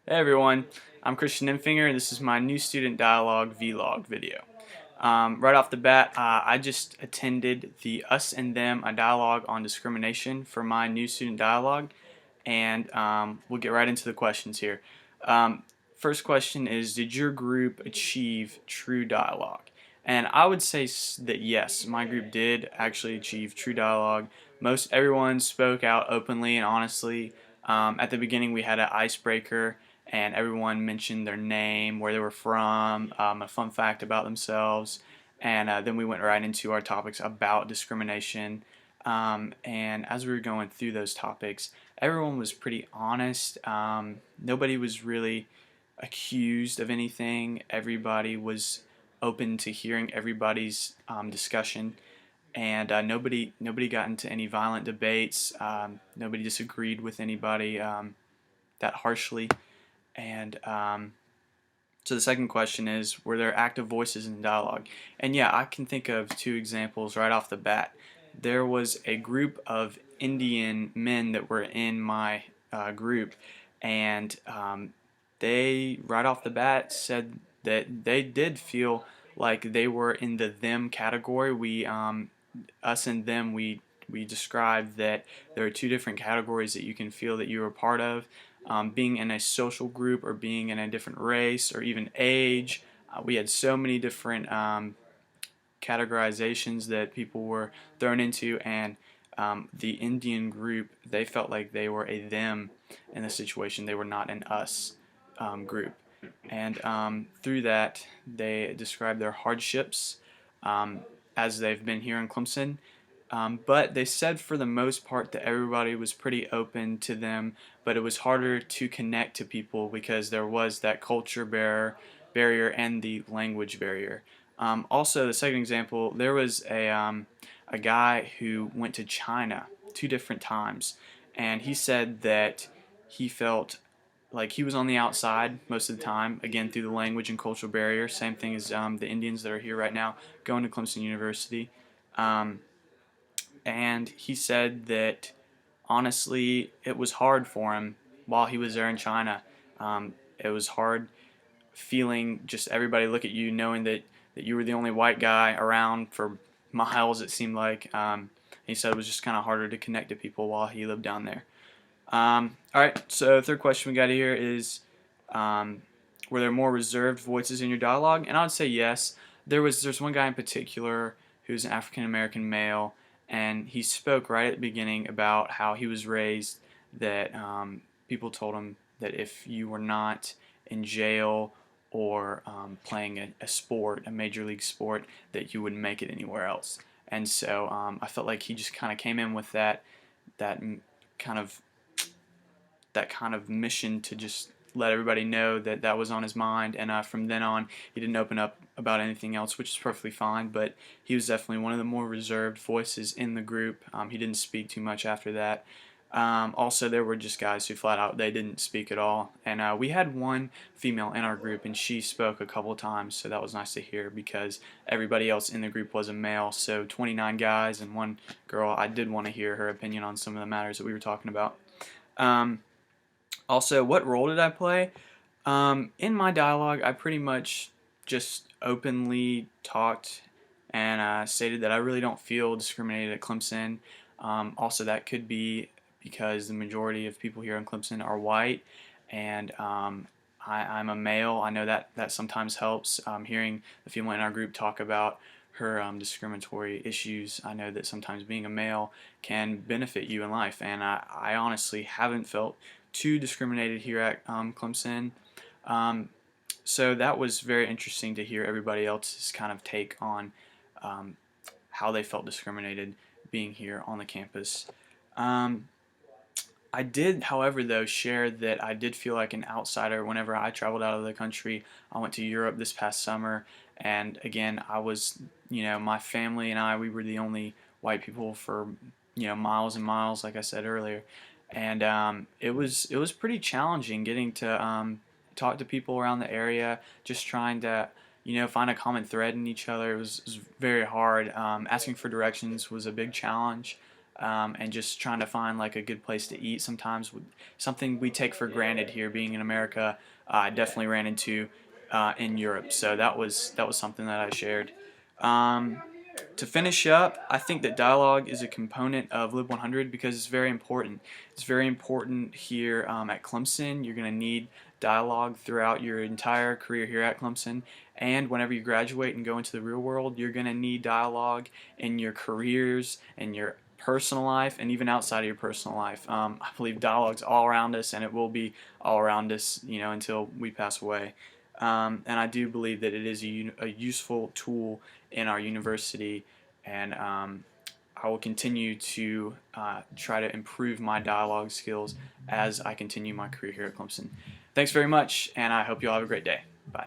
Hey everyone, I'm Christian Infinger and this is my new student dialogue vlog video. Right off the bat, I just attended the Us and Them, a dialogue on discrimination for my new student dialogue, and we'll get right into the questions here. Um, First question is, did your group achieve true dialogue? And I would say that yes, my group did actually achieve true dialogue. Most everyone spoke out openly and honestly. At the beginning, we had an icebreaker, and everyone mentioned their name, where they were from, a fun fact about themselves, and then we went right into our topics about discrimination. And as we were going through those topics, everyone was pretty honest. Nobody was really accused of anything. Everybody was open to hearing everybody's discussion, and nobody got into any violent debates. Nobody disagreed with anybody that harshly. And so the second question is, were there active voices in dialogue? And yeah, I can think of two examples right off the bat. There was a group of Indian men that were in my group, and they right off the bat said that they did feel like they were in the them category. Us and them, we described that there are two different categories that you can feel that you are part of. Being in a social group or being in a different race or even age. We had so many different categorizations that people were thrown into, and the Indian group, they felt like they were a them in the situation. They were not an us group. And through that, they described their hardships um, as they've been here in Clemson. But they said for the most part that everybody was pretty open to them, but it was harder to connect to people because there was that barrier and the language barrier. Also, the second example, there was a guy who went to China two different times, and he said that he felt like he was on the outside most of the time, again through the language and cultural barrier. Same thing as the Indians that are here right now going to Clemson University. Um, and he said that honestly, it was hard for him while he was there in China. It was hard feeling just everybody look at you, knowing that you were the only white guy around for miles, it seemed like. He said it was just kind of harder to connect to people while he lived down there. All right, so third question we got here is, um, were there more reserved voices in your dialogue? And I would say yes. There's one guy in particular who's an African American male, and he spoke right at the beginning about how he was raised. That people told him that if you were not in jail or playing a sport, a major league sport, that you wouldn't make it anywhere else. And so I felt like he just kind of came in with that kind of that kind of mission to just let everybody know that that was on his mind. And from then on, he didn't open up about anything else, which is perfectly fine. But he was definitely one of the more reserved voices in the group. He didn't speak too much after that. Also, there were just guys who flat out they didn't speak at all, and we had one female in our group, and she spoke a couple times, so that was nice to hear because everybody else in the group was a male. So 29 guys and one girl. I did want to hear her opinion on some of the matters that we were talking about. Um, Also, what role did I play? In my dialogue, I pretty much just openly talked and stated that I really don't feel discriminated at Clemson. Also, that could be because the majority of people here in Clemson are white, and I'm a male. I know that sometimes helps. Hearing the female in our group talk about her discriminatory issues, I know that sometimes being a male can benefit you in life, and I honestly haven't felt too discriminated here at Clemson. Um, so that was very interesting to hear everybody else's kind of take on um, how they felt discriminated being here on the campus. Um, I did, however, though, share that I did feel like an outsider whenever I traveled out of the country. I went to Europe this past summer, and again, I was, my family and I, we were the only white people for, miles and miles, like I said earlier, and it was pretty challenging getting to talk to people around the area, just trying to, find a common thread in each other. It was very hard. Asking for directions was a big challenge. and just trying to find like a good place to eat. Sometimes something we take for granted here, being in America, I definitely ran into in Europe. So that was something that I shared. Um, to finish up, I think that dialogue is a component of Lib 100 because it's very important. It's very important here at Clemson. You're going to need dialogue throughout your entire career here at Clemson. And whenever you graduate and go into the real world, you're going to need dialogue in your careers and your personal life and even outside of your personal life. I believe dialogue's all around us, and it will be all around us, until we pass away. And I do believe that it is a useful tool in our university, and I will continue to try to improve my dialogue skills as I continue my career here at Clemson. Thanks very much, and I hope you all have a great day. Bye.